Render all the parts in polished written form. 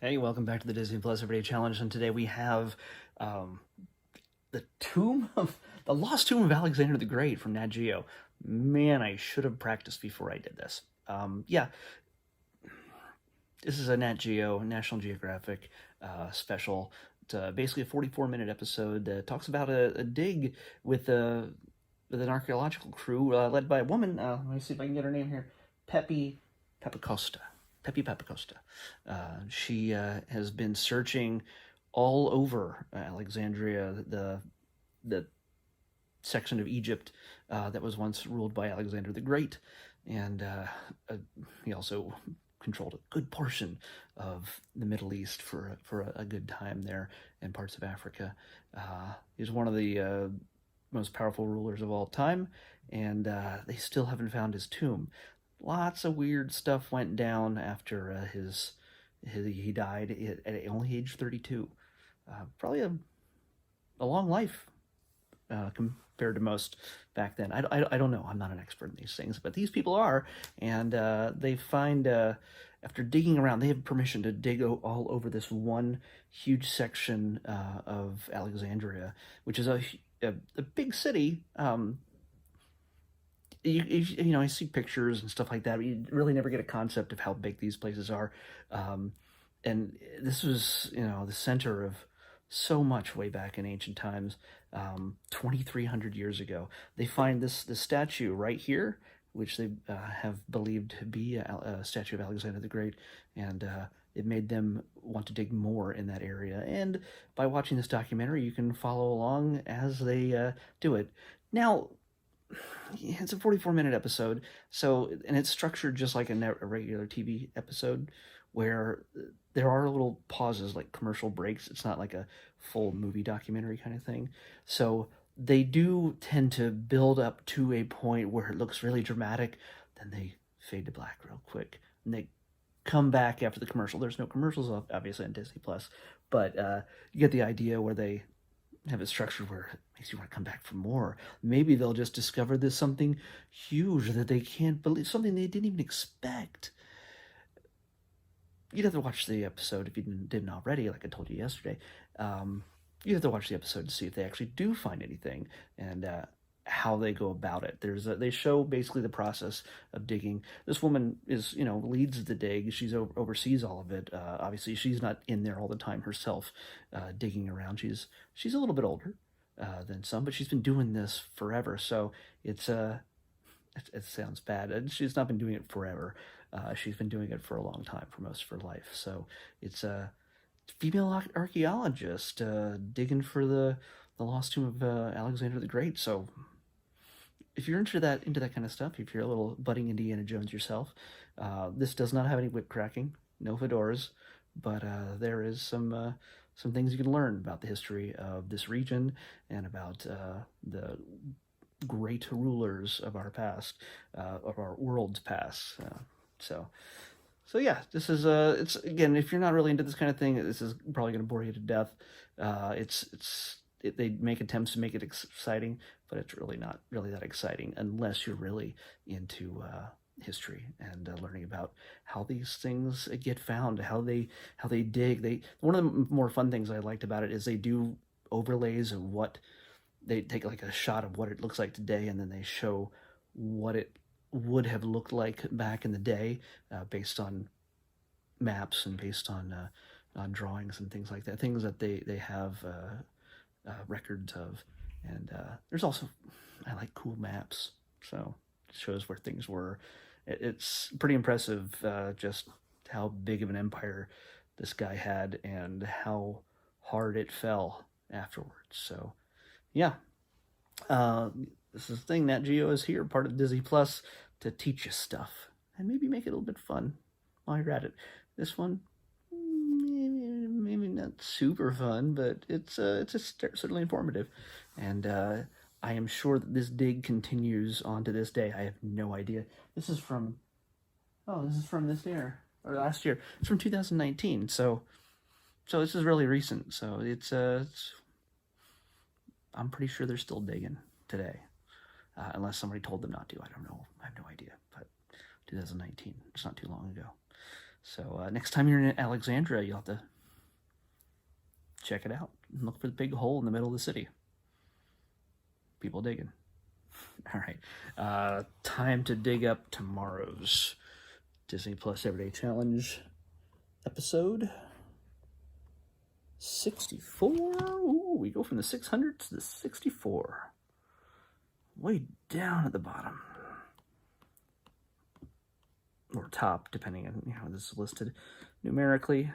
Hey, welcome back to the Disney Plus Everyday Challenge, and today we have um, the Lost Tomb of Alexander the Great from NatGeo. Man, I should have practiced before I did this. Yeah, this is a NatGeo, National Geographic special. It's basically a 44-minute episode that talks about a dig with with an archaeological crew led by a woman. Let me see if I can get her name here. Pepe Pepicosta. Pepe Pepicosta. She has been searching all over Alexandria, the section of Egypt that was once ruled by Alexander the Great, and he also controlled a good portion of the Middle East for a good time there, and parts of Africa. He's one of the most powerful rulers of all time, and they still haven't found his tomb. Lots of weird stuff went down after he died at only age 32. Probably a long life compared to most back then. I don't know. I'm not an expert in these things, but these people are, and they find after digging around, they have permission to dig all over this one huge section of Alexandria, which is a big city. I see pictures and stuff like that, but you really never get a concept of how big these places are. Um, and this was, the center of so much way back in ancient times, 2,300 years ago. They find this statue right here, which they have believed to be a statue of Alexander the Great, and it made them want to dig more in that area. And by watching this documentary, you can follow along as they do it. Now, it's a 44-minute episode, and it's structured just like a regular TV episode, where there are little pauses like commercial breaks. It's not like a full movie documentary kind of thing. So they do tend to build up to a point where it looks really dramatic, then they fade to black real quick, and they come back after the commercial. There's no commercials obviously on Disney Plus, but you get the idea where they have it structured where it makes you want to come back for more. Maybe they'll just discover there's something huge that they can't believe, something they didn't even expect. You'd have to watch the episode if you didn't already, like I told you yesterday. You have to watch the episode to see if they actually do find anything, and how they go about it. They show basically the process of digging. This woman leads the dig. She's oversees all of it. Obviously, she's not in there all the time herself, digging around. She's a little bit older than some, but she's been doing this forever. So it sounds bad. She's not been doing it forever. She's been doing it for a long time, for most of her life. So it's a female archaeologist digging for the lost tomb of Alexander the Great. So if you're into that kind of stuff, if you're a little budding Indiana Jones yourself, this does not have any whip cracking, no fedoras, but there is some things you can learn about the history of this region and about the great rulers of our past, of our world's past. So so yeah, this is it's again, if you're not really into this kind of thing, this is probably going to bore you to death. They make attempts to make it exciting, but it's really not really that exciting unless you're really into history and learning about how these things get found, how they dig. They One of the more fun things I liked about it is they do overlays of what they take, like a shot of what it looks like today, and then they show what it would have looked like back in the day, based on maps and based on drawings and things like that, things that they have records of. And there's also, I like cool maps, so it shows where things were. It's pretty impressive, just how big of an empire this guy had and how hard it fell afterwards. So yeah, this is the thing. Nat Geo is here, part of Disney Plus, to teach you stuff and maybe make it a little bit fun while you're at it. This one, maybe not super fun, but it's certainly informative, and I am sure that this dig continues on to this day. I have no idea. This is from this year or last year. It's from 2019, so this is really recent. So it's I'm pretty sure they're still digging today, unless somebody told them not to. I don't know. I have no idea. But 2019, it's not too long ago. So next time you're in Alexandria, you'll have to check it out and look for the big hole in the middle of the city. People digging. All right. Time to dig up tomorrow's Disney Plus Everyday Challenge episode 64. Ooh, we go from the 600 to the 64. Way down at the bottom. Or top, depending on how this is listed numerically.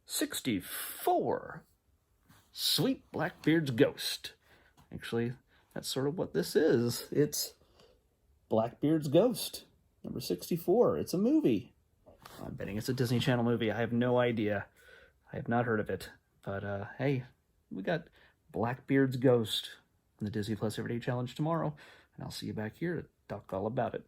64. Sweet Blackbeard's Ghost. Actually, that's sort of what this is. It's Blackbeard's Ghost, number 64. It's a movie. I'm betting it's a Disney Channel movie. I have no idea. I have not heard of it. But hey, we got Blackbeard's Ghost in the Disney Plus Everyday Challenge tomorrow. And I'll see you back here to talk all about it.